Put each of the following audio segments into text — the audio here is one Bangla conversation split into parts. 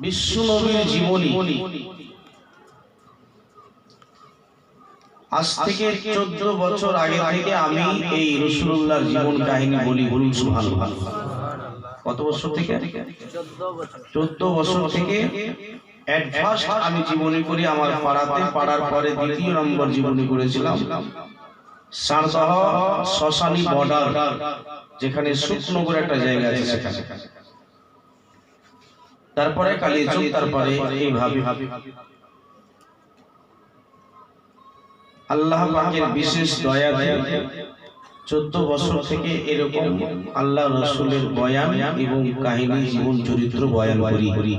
বিশ্ব নবীর জীবনী আজ থেকে 14 বছর আগে থেকে আমি এই রাসূলুল্লাহর জীবন কাহিনী বলি। বলুন সুবহানাল্লাহ। কত বছর থেকে? 14 বছর থেকে অ্যাডভান্স আমি জীবনী করি আমার পাড়াতে। পাড়ার পরে দ্বিতীয় নম্বর জীবনী করেছিলাম সারদাহ শ্মশানী বর্ডার, যেখানে সুখনগর একটা জায়গা আছে সেখানে। তারপরে কালিয়াচক, তারপরে এইভাবে আল্লাহ পাকের বিশেষ দয়া দিয়ে 14 বছর থেকে এরকম আল্লাহ রাসূলের বয়ান এবং কাহিনী, জীবন চরিত্র বয়ান করি।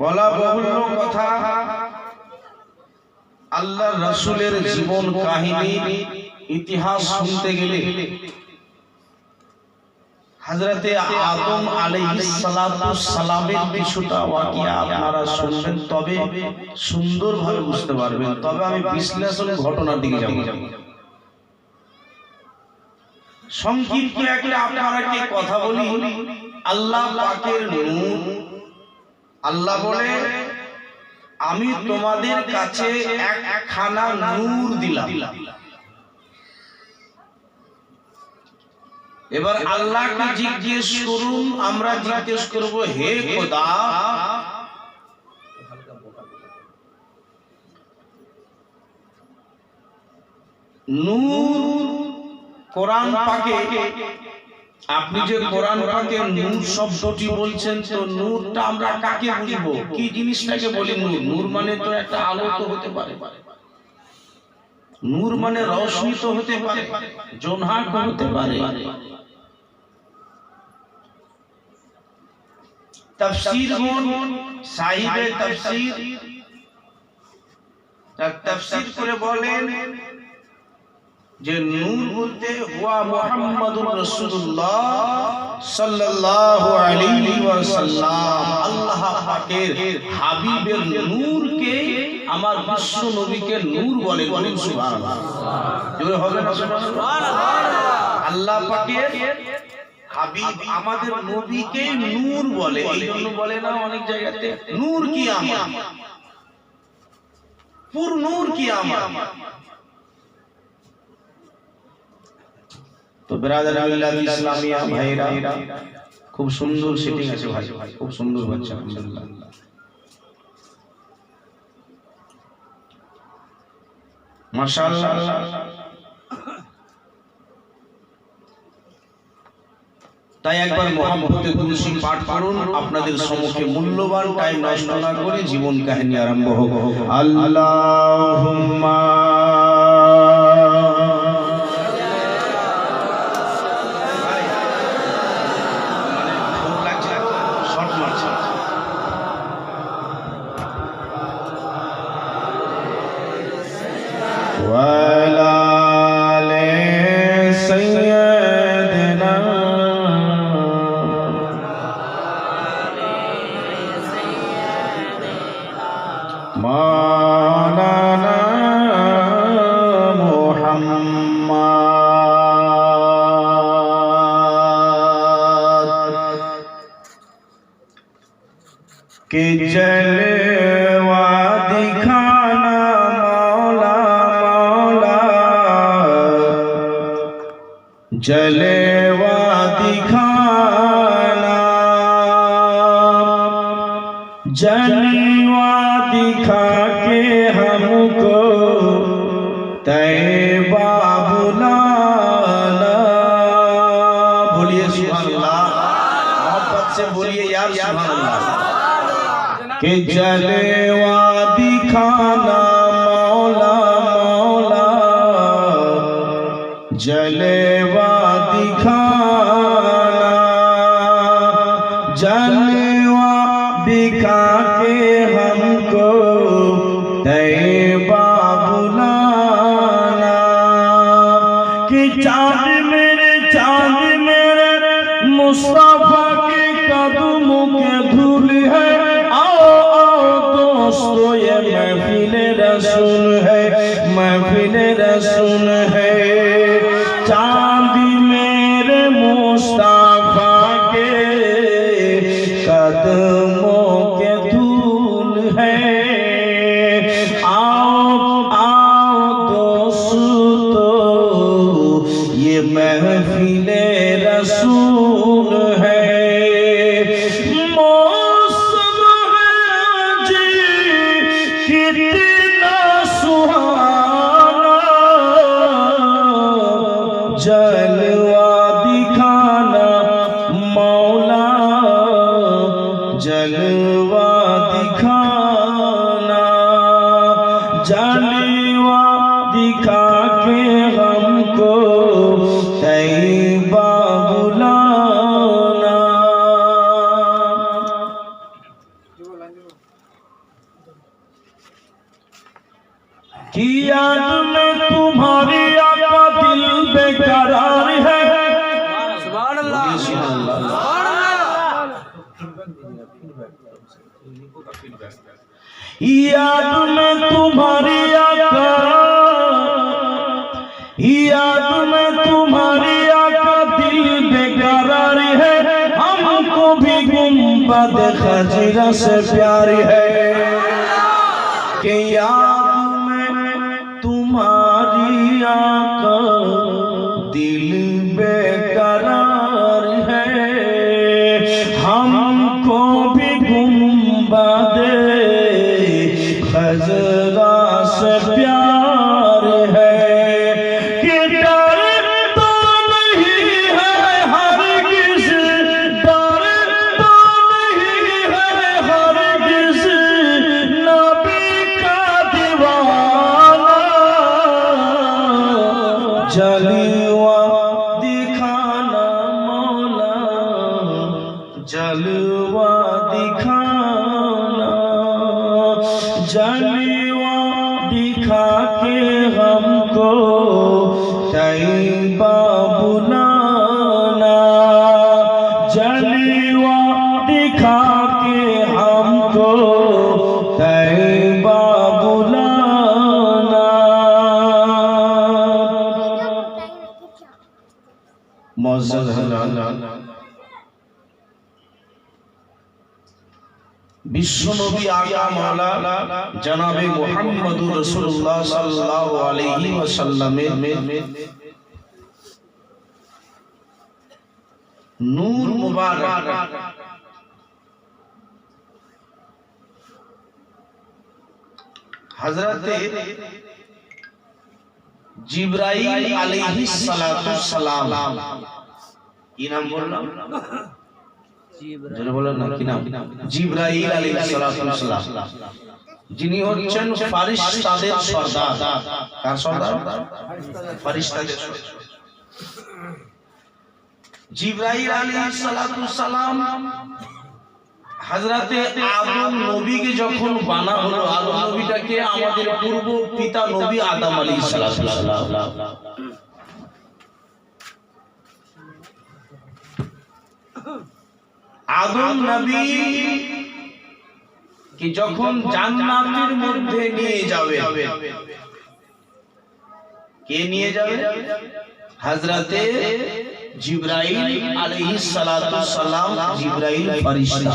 বলা বহুল কথা, আল্লাহ রাসূলের জীবন কাহিনী ইতিহাস শুনতে গেলে হযরতে আদম আলাইহিস সালাতু সালামের কিছুটা ওয়াকিয়া আপনারা শুনবেন, তবে সুন্দরভাবে বুঝতে পারবেন। তবে আমি বিশ্লেষণ ঘটনার দিকে যাব। সংক্ষিপ্ত একটা আপনাদেরকে কথা বলি। আল্লাহ পাকের নূর, আল্লাহ বলে আমি তোমাদের কাছে একখানা নূর দিলাম। এবার আল্লাহকে জিজ্ঞেস করুন, আমরা জিজ্ঞেস করব, হে খোদা নূর কোরআন পাকে, আপনি যে কোরআন পাকে নূর শব্দটি বলছেন, তো নূরটা আমরা কাকে বুঝবো? কি জিনিসটাকে বলি নূর? নূর মানে তো একটা আলো তো হতে পারে, নূর মানে রোশনি তো হতে পারে, জোনহাট হতে পারে। তাফসীর সাহিবে তাফসীর তাফসীর করে বলেন যে নূর বলতে হুয়া মুহাম্মাদুর রাসূলুল্লাহ সাল্লাল্লাহু আলাইহি ওয়াসাল্লাম, আল্লাহ পাকের হাবিবের নূরকে আমার বিশ্ব নবীকে নূর বলে। বলেন সুবহানাল্লাহ। জোরে হবে না সুবহানাল্লাহ? আল্লাহ পাকের হাবিব আমাদের নবীকে নূর বলে। এইজন্য বলে না অনেক জায়গাতে নূর কি আমার, পুর নূর কি আমার। তো ব্রাদার আল্লাহ ইসলামিয়া ভাইরা, খুব সুন্দর সেটিং আছে ভাই, খুব সুন্দর বাচ্চা আলহামদুলিল্লাহ। মাশাআল্লাহ। তাই একবার মুহাম্মদের দুরূদ পাঠ করুন, আপনাদের সম্মুখে মূল্যবান টাইম নষ্ট না করে জীবন কাহিনী আরম্ভ হোক। আল্লাহুম্মা মাওলানা মুহাম্মদ के जलवा दिखाना मौला मौला, जलवा दिखाना, जलवा दिखा के हमको तैबा बुलाना। बोलिए सुभानअल्लाह, मोहब्बत से बोलिए यार सुभानअल्लाह। के जलवा दिखाना मौला मौला, जलवा दिखाना, जलवा दिखा के हमको तैबा बुलाना। कि चाँद मेरे मुस्तफा के कदमों के धूल है। आओ आओ दोस्तों, ये महफिल रसूल है, महफिल रसूल है। चाँद में जलवा दिखा के हमको तैयबा बुलाना। कि याद में तुम्हारी आका दिल बेकरार है। सुभान अल्लाह सुभान अल्लाह। याद में तुम्हारी आका, याद में तुम्हारी आका दिल बेकरार है। हमको भी गुंबद खजरा से प्यार है। कि याद में तुम्हारी आका दिल बेकरार है। हमको भी गुंबद खजरा से प्यार है। कि डर तो नहीं है हरगिज़, डर तो नहीं है हरगिज़ नबी का दीवाना। जलवा दिखाना मौला, जलवा दिखाना। जलवा दिखा के हमको तैयबा बुलाना। जलवा दिखा के हमको तैयबा बुलाना। मौजूद विश्व नबी आका मौला जनाबे मुहम्मदुर रसूलुल्लाह सल्लल्लाहु अलैहि वसल्लम नूर मुबारक हजरत जिब्राइल अलैहिस्सलाम की नाम बोलना जिन्हें बोला ना कि नाम जिब्राइल अलैहिस्सलाम, যিনি হচ্ছেন ফারিস্তাদের সর্দার। কার সর্দার? ফারিস্তাদের সর্দার। জিব্রাইল আলাইহিসসালাম হযরতে আদম নবীকে যখন বানা হলো, আদম নবীটাকে আমাদের পূর্ব পিতা নবী আদম আলাইহিসসালাম, আদম নবী কি যখন জান্নাতের মধ্যে নিয়ে যাবে, কে নিয়ে যাবে? হযরতে জিব্রাইল আলাইহিস সালাতু সালাম। জিব্রাইল ফেরেশতা।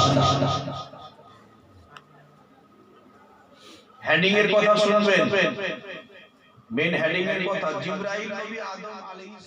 হেডিং এর কথা শুনবেন, মেন হেডিং এর কথা। জিব্রাইল নবী আদম আলাইহিস